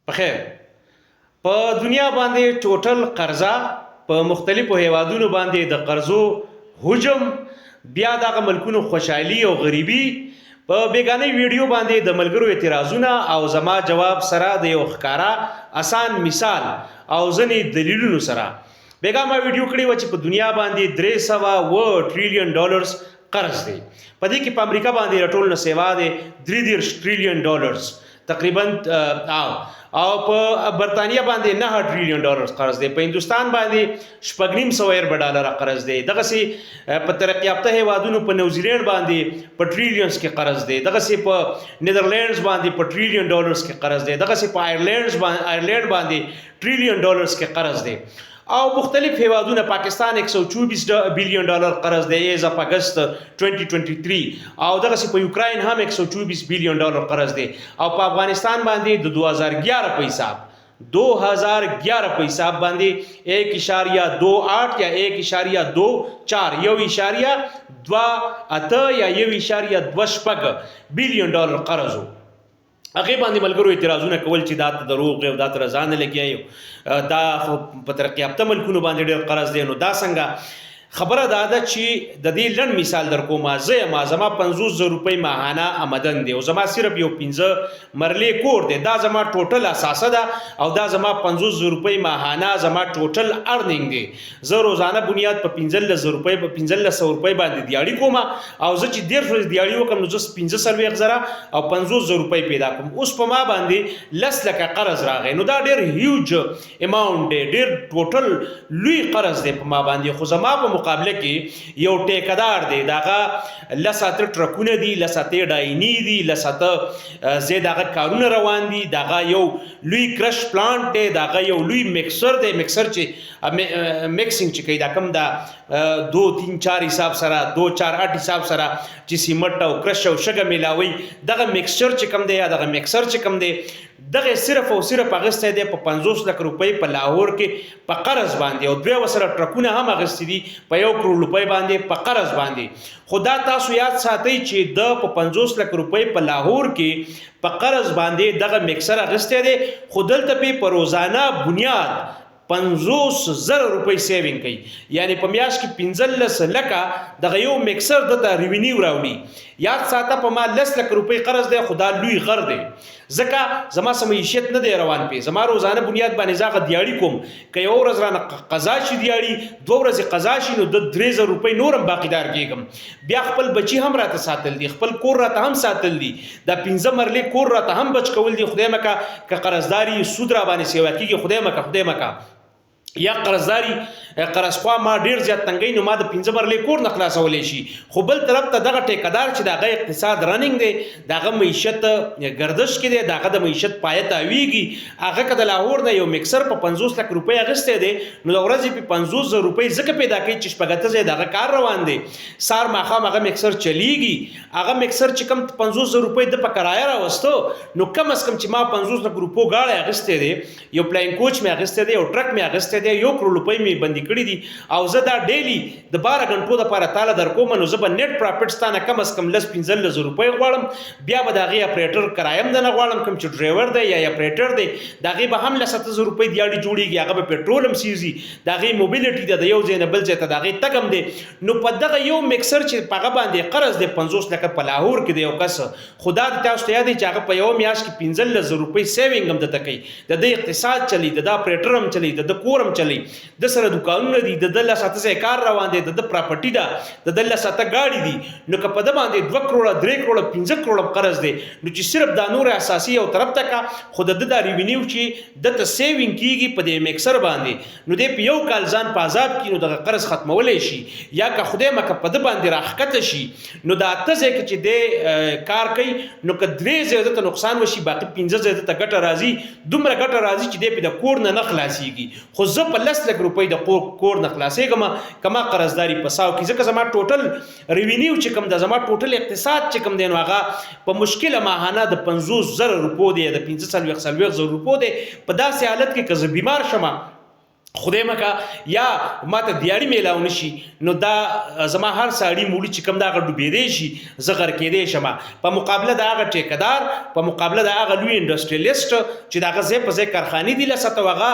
بخیر په دنیا باندې ټوټل قرضه په مختلفو هیوادونو باندې د قرضو حجم بیا دغه ملکونو خوشحالي او غریبي په بیگانه ویډیو باندې د ملګرو اعتراضونه او زما جواب سره د یو ښکارا اسان مثال او ځینې دلیلونو سره بیګا ما ویډیو کړی و چې په دنیا باندې 300 ټریلیون ډالرز قرض دی په دې کې په امریکا باندې راټول نه سیوا دی 3 ټریلیون ډالرز تقریبا او په برتانیا باندې 9 ټریلیون ډالر قرض دی په هندستان باندې شپږ سو ارب ډالر قرض دی دغه سي په ترقی یافته هیوادونو په نیوزیلند باندې په ټریلیونز کې قرض دی دغه سي په نیدرلینډز باندې په ټریلیون ډالرز کې قرض دی دغه سي په آیرلینډ باندې ټریلیون ډالرز کې قرض دی او مختلف هیوادونه پاکستان 124 بلیون ډالر قرض دی از اف اگست 2023 او دغه سي په یوکرين هم 124 بلیون ډالر قرض دی او په افغانستان باندې د 2011 په حساب 2011 په حساب باندې 1.28 یا 1.24 1.28 یا 1.28 بلیون ډالر قرض هغه باندې ملګرو اعتراضونه کول چې دا دروغ او دا تر ځان لګیایو دا په ترقی یافته ملکونو باندې ډېر قرض دی نو دا څنګه خبره دا ده چې د دې لنډ مثال در کوم زما 500,000 روپۍ ماهانه آمدن دی او زما صرف یو 15 مرلې کور دی دا زما ټوټل اساسه ده او دا زما 500,000 روپۍ ماهانه زما ټوټل ارنینګ دی زه روزانه بنیاد په 15,000 روپۍ په 1500 روپۍ باندې دیاړي کوم او زه چې ډېر ورځې دیاړي وکم نو زه 15,000 او 50,000 روپۍ پیدا کوم اوس په ما باندې 10 لکه قرض راغی نو دا ډېر هیوج اماونټ دی ډېر ټوټل لوی قرض دی په ما باندې خو زما په مقابله کې یو ټیکدار دی داغه لساته ټرکونه دي لساته ډاینی دي لساته زیاده کارونه روان دي داغه یو لوی کرش پلانټ دی داغه یو لوی مکسر دی مکسر چې میکسینګ چې کوي دا کم دا 2 3 4 حساب سره 2 4 8 حساب سره چې سیمټ او کرش او شګه ملاوي دغه مکسچر چې کم دی یا دغه مکسر چې کم دی دغه صرف او صرف اغسته دی په 50 لک روپۍ په لاهور کې په قرض باندې او دوی وسره ټرکونه هم اغستې دي په 1 کروڑ روپۍ باندې په قرض باندې خدا تاسو یاد ساتئ چې د په 50 لک روپۍ په لاهور کې په قرض باندې دغه مکسر اغسته دی خودل ته په روزانه بنیاد 50,000 روپۍ سیوینګ کوي یعنی په میاش کې 15 لکه دغه یو مکسر د ریوینیو راوړي یاد ساته په ما 10 لک روپۍ قرض دی خدا لوی غر دی ځکه زما سمعیشت نه دی روان پی زما روزانه بنیاد باندې زاغه دیاړي کوم که یو ورځ رانه قضا شي دیاړي 2 ورځې قضا شي نو د 3,000 روپۍ نورم باقیدار کېږم بیا خپل بچي هم راته ساتل دي خپل کور راته هم ساتل دي دا 15 مرلې کور راته هم بچ کول دي خدای مکه که قرضداري سود را باندې سیوا کېږي خدای مکه یا قرضداري قرضخوا ما ډیر زیات تنګي نو ما د 15 مرلې کور نه خلاصولې شي خو بل طرف ته دغه ټیکدار چې دغه اقتصاد رننګ دی دغه معیشت گردش کې دی دغه د معیشت پایه تاویږي هغه کده لاهور نه یو مکسر په 50 لک روپۍ اغسته دی نو د ورځې په 50,000 روپۍ زکه پیدا کوي چې شپږته زې دغه کار روان دی سار ماخام هغه مکسر چلیږي هغه مکسر چې کم 50,000 روپۍ د په کرایه راوستو نو کم از کم چې ما 50 لک روپو گاړه اغسته دی یو پلاین کوچ می اغسته دی یو ټرک می اغسته دی 1 کروڑ روپۍ می بندي کړی دي او زه دا ډیلی د 12 غنټو د لپاره تعالی در کوم نو زه به نیټ پروفټ ستانه کم از کم 15,000 روپۍ غواړم بیا به دغه اپریټر کرایم نه غواړم کوم چې ډرایور دی یا اپریټر دی دغه به هم 7,000 روپۍ دیاړي جوړیږي هغه به پېټرول هم سیزي دغه موبیلیټي د یو ځای نه بل ځای ته دغه تګم دی نو په دغه یو مکسر چې پغه باندې قرض دی 50 لک په لاهور کې دی یو کس خدا دې تاسو ته یاد چې هغه په یو میاش کې 15,000 روپۍ سیوینګ هم دته کوي د دې اقتصاد چلی د اپریټر هم چلی د کورم چلی د سره دکانونه دي د دله ساته کار روان دي د پراپرټي ده د دله ساته گاډي دي نو که په د باندې 2 کروڑ 3 کروڑ 15 کروڑ قرض دی نو چې صرف د نور اساسي او طرف تک خود د ریوینیو چې د ته سیوینګ کیږي په دې مکسر باندې نو د یو کال ځان په عذاب کې نو د قرض ختمولې شي یا که خدای مکه په د باندې راخکته شي نو دا ته ځکه چې د کار کوي نو که 3 زیاده ته نقصان وشي باقي 15 زیاده ته ګټه راځي دومره ګټه راځي چې د کور نه خلاصيږي خو زه په 10 لک روپۍ د کور نه خلاصېږم کما قرضداري پساو کې ځکه زما ټوټل ریوینیو چې کوم د زما ټوټل اقتصاد چې کوم دی نو هغه په مشکله ماهانه د 50,000 روپو دی د 15,000 روپو دی په داسې حالت کې که زه بیمار شمه خدای مکا یا ماته دیاړي میلاو نشي نو دا زما هر ساړي موړي چې کوم دا ډوبېدې شي زه غر کېدې شم په مقابله د هغه ټیکدار په مقابله د هغه لوی انډستریالیست چې دا غزه په ځای کارخانې دي لسته وغه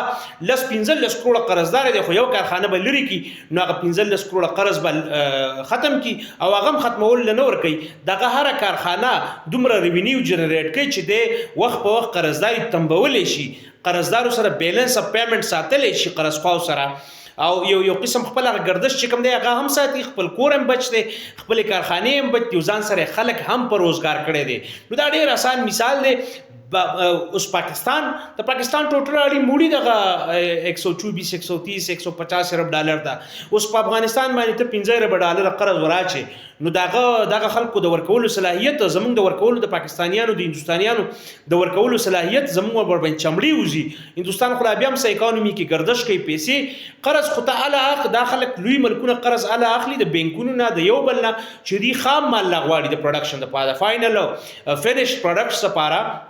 لس 15 کروڑه قرضدار دي خو یو کارخانه بل لري کی نو هغه 15 کروڑه قرض بل ختم کی او هغه ختمول نه ور کوي دغه هر کارخانه دومره ریوینیو جنریټ کوي چې د وخت په وخت قرضداري تنبولې شي قرضدارو سره بیلنس اف پیمنٹ ساتلی شي قرضخواو سره او یو قسم خپل گردش چې کوم دی هغه هم ساتي خپل کور هم بچ دی خپل کارخانه هم بچ دی ځان سره خلک هم پر روزګار کړي دي نو دا ډیر آسان مثال دی اوس پاکستان د پاکستان ټوټل اړي موړي دغه 124 130 150 ارب ډالر دا اوس په افغانستان باندې ته 15 ارب ډالر قرض وراچي نو دغه خلکو د ورکولو صلاحیت زمونږ د ورکولو د پاکستانیانو د هندستانیانو د ورکولو صلاحیت زمونږ ور باندې چمړي وزي هندستان خو بیا هم سه اکانومي کې گردش کوي پیسې قرض خو تعالی اخ داخله لوی ملکونه قرض اعلی اخلي د بانکونو نه د یو بل نه چې دی خام مال لغواړي د پروډکشن د پاره فائنل فینیش پروډکټس لپاره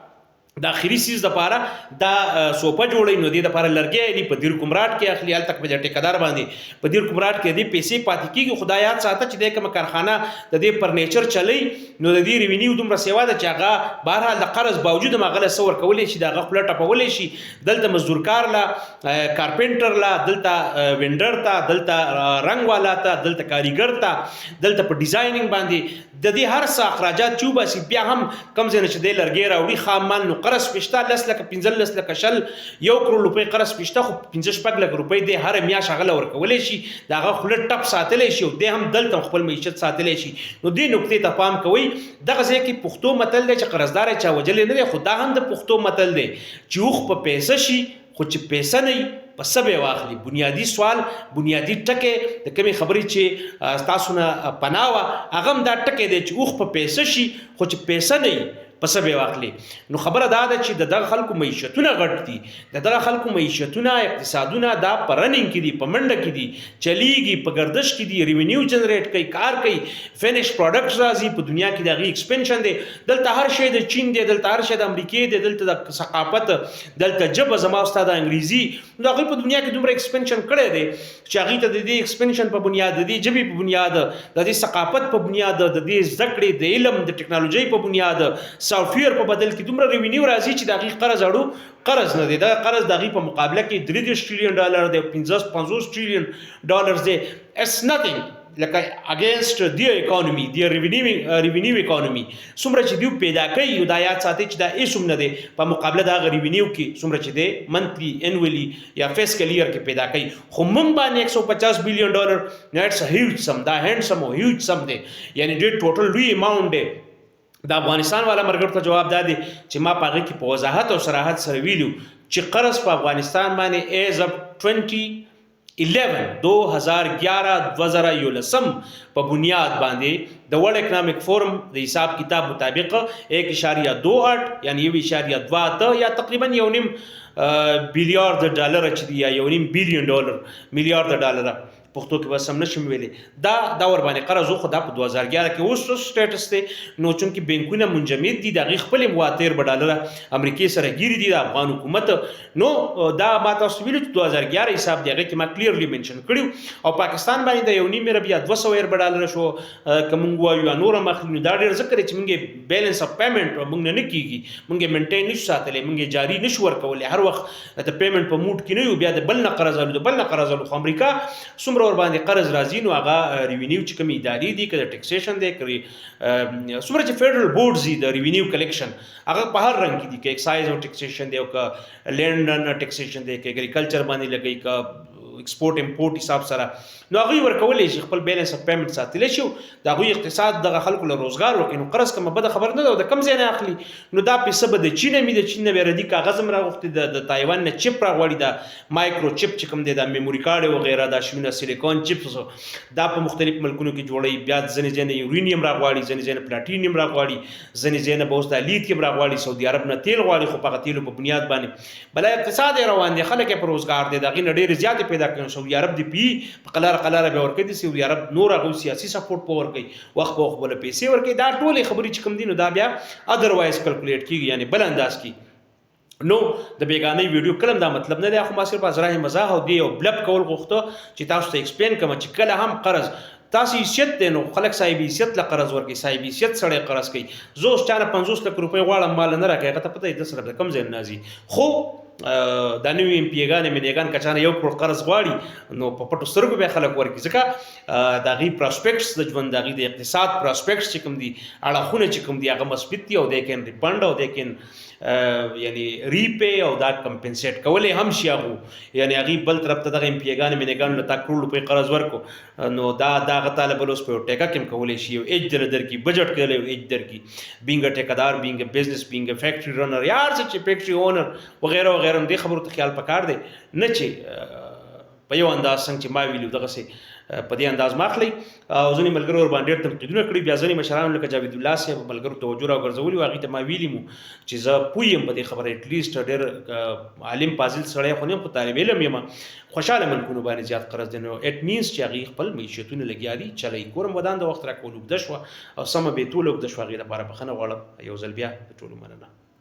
د اخري سیز د پاره دا سوپه جوړي نو د لپاره لرګي دی په دیر کومراټ کې اخلي ال تک په ټیکدار باندې په دیر کومراټ کې دی پیسې پاتې کیږي خدایات ساته چې د کوم کارخانه د دې فرنیچر چلی نو د دې ریوینیو دومره سیوا ده چې هغه بهرحال د قرض باوجود مغله سور کولې شي دغه خپل ټپولې شي دلته مزدور کار لا کارپنټر لا دلته وینډر تا دلته رنگ والا تا دلته کاریګر تا دلته په ډیزاینینګ باندې د دې هر څه اخراجات چوبه سي بیا هم کم زنه چې د لرګي راوړي خام مال نو قرض پښتا لس لک 15 لک شل 1 کروڑ روپے قرض پښتا خو 15 لک روپے د هر میاش غل ورکولې شي داغه خپل ټپ ساتلې شي او د هم دلته خپل معیشت ساتلې شي نو دې نقطې ته پام کوئ دغه ځکه کې پښتو متل دی چې قرضدار چا وجل نه دی خدا هم د پښتو متل دی چې وخ په پیسې شي خو چې پیسې نه پس به واخلي بنیادی سوال بنیادی ټکه د کمی خبرې چې تاسو نه پناوه هغه دا ټکه دی چې اوخ په پیسې شي خو چې پیسې نه پس به واخلي نو خبره دا ده چې دغه خلکو معیشتونه غټ دي دغه خلکو معیشتونه اقتصادونه دا پرننګ کې دي په منډه کې دي چلیږي په گردش کې دي ریوینیو جنریټ کوي کار کوي فینیش پروډکټس راځي په دنیا کې دغه ایکسپنشن دی دلته هر شی د چین دی دلته هر شی د امریکای دی دلته د ثقافت دلته جبه زما استاد انګریزي دغه په دنیا کې دومره ایکسپنشن کړی دی چې هغه ته د دې ایکسپنشن په بنیاد د دې جبه په بنیاد د دې ثقافت په بنیاد د دې ذکر د علم د ټکنالوژي په بنیاد سافټویر په بدل کې دومره ریوینیو راځي چې دغه قرض اړو قرض نه دی دا قرض دغه په مقابله کې 3 ټریلیون ډالر دی 50 ټریلیون ډالر دی اټس نثینګ لکه اگینست دی اکانومي دی ریوینیو اکانومي څومره چې دی پیدا کوي یو د آیات ساتي چې دا ایسوم نه دی په مقابله د ریوینیو کې څومره چې دی منثلی انولی یا فیسکل ایئر کې پیدا کوي خو موږ باندې 150 بلین ډالر نټس هیوج سم دا هینډسم او هیوج سم دی یعنی ډېر ټوټل لوی اماونټ دی د افغانستان والا مرګر ته جواب دادی چې ما پاغه کې په وضاحت او صراحت سره ویلو چې قرض په افغانستان باندې ایز اپ 2011 په بنیاد باندې د ورلد اکنامک فورم د حساب کتاب مطابق 1.28 یعنی 1.28 یا تقریبا 1.5 بلیارډ ډالر چې دی یا 1.5 بلین ډالر میلیارډ ډالر پښتو کې بس هم نشم ویلې دا ور باندې قرض خو دا په 2011 کې اوس سټیټس دی نو چونکې بانکونه منجمد دي د خپل مواتر په ډالر امریکای سره ګیری دي د افغان حکومت نو دا ما تاسو ویلو چې 2011 حساب دی هغه کې ما کلیرلی منشن کړیو او پاکستان باندې د 1.5 ارب یا 200 ارب ډالر شو کوم وایو نور مخلو دا ډیر ذکر چې موږ بیلنس اف پیمنٹ موږ نه کیږي موږ منټین نشو ساتلې موږ جاری نشو ورکولې هر وخت د پیمنٹ په موډ کې نه یو بیا د بل نه قرض خو امریکا ور باندې قرض راځي نو هغه ریوینیو چې کوم ادارې دي کله ټیکسیشن دی کړي څومره چې فدرل بورډز دي د ریوینیو کلیکشن هغه په هر رنګ کې دي کې ایکسایز او ټیکسیشن دی او ک لینډ ټیکسیشن دی کې اګریکلچر باندې لګي ک ایکسپورټ امپورټ حساب سره نو هغه ورکولې شي خپل بیلنس اف پیمنٹ ساتلی شي دا غوي اقتصاد دغه خلکو له روزګار ورکړي نو قرض کومه بده خبر نه ده د کم ځای نه اخلي نو دا پیسې به د چین می د چین نه ردی کاغذ مر غوښتي د تایوان نه چپ راغوړي د مایکرو چپ چې کوم دی د میموري کارت او غیره د شونه سیلیکون چپس دا په مختلف ملکونو کې جوړي بیا ځنې ځنې یورینیم راغواړي ځنې ځنې پلاټینیم راغواړي ځنې ځنې به اوس د لیتیم راغواړي سعودي عرب نه تیل غواړي خو په تیلو په بنیاد باندې بل اقتصاد روان دي خلک په روزګار دي دغه ډېر زیات پیدا کوي سعودي عرب دی پی په قلاره به ورکړي سعودي عرب نور هغه سیاسي سپورټ په ورکړي وخت په خپل پیسې ورکړي دا ټول خبرې چې کوم دي نو دا بیا اذروایز کیلکولیټ کیږي یعنی بل انداز کی نو د بیگانه ویډیو کلم دا مطلب نه دی خو ما صرف ازراه مزاح او دی او بلب کول غوښته چې تاسو ته ایکسپلین کوم چې کله هم قرض تاسو حیثیت دی نو خلک صاحب حیثیت له قرض ورکوي صاحب حیثیت سړی قرض کوي زه اوس چانه 50 لک روپۍ غواړم مال نه راکوي هغه ته پته د سره کم ځای نه ځي خو دا نوي ایم پی ګانې مینېګان که چانه 1 کروڑ قرض غواړي نو په پټو سترګو بیا خلک ورکوي ځکه د هغې پراسپیکټس د ژوند د هغې د اقتصاد پراسپیکټس چې کوم دي اړخونه چې کوم دي هغه مثبت دي او دی کین ریفنډ او دی کین یعنی ریپے او دا کمپنسیټ کولی هم شي هغو یعنی هغې بل طرف ته دغه ایم پی ګانې مینېګانو له تا کروڑ روپۍ قرض ورکو نو دا هغه تاله بل اوس په یو ټیکه کې هم کولی شي یو ایج در درکړي بجټ کولی یو ایج درکړي بینګ ټیکهدار بینګ بزنس بینګ فیکټري رنر یا هر څه چې فیکټري اونر وغیره وغیره دې خبرو ته خیال پکار دی نه چې په یو انداز څنګه چې ما ویلو دغسې په دې انداز ما اخلئ او ځینې ملګرو ورباندې ډېر تنقیدونه کړي بیا ځینې مشرانو لکه جاوید الله صاحب ملګرو توجه راوګرځولي وو هغې ته ما ویلي مو چې زه پوه یم په دې خبره ایټلیسټ ډېر عالم فاضل سړی خو نه یم خو طالب علم یم خوشحاله ملکونو باندې زیات قرض دی نو اټ مینس چې هغې خپل معیشتونه لګیا دي چلی کورم ودان د وخت راکول اوږده شوه او سمه بېتوله اوږده شوه هغې لپاره بخښنه غواړم یو ځل بیا د ټولو مننه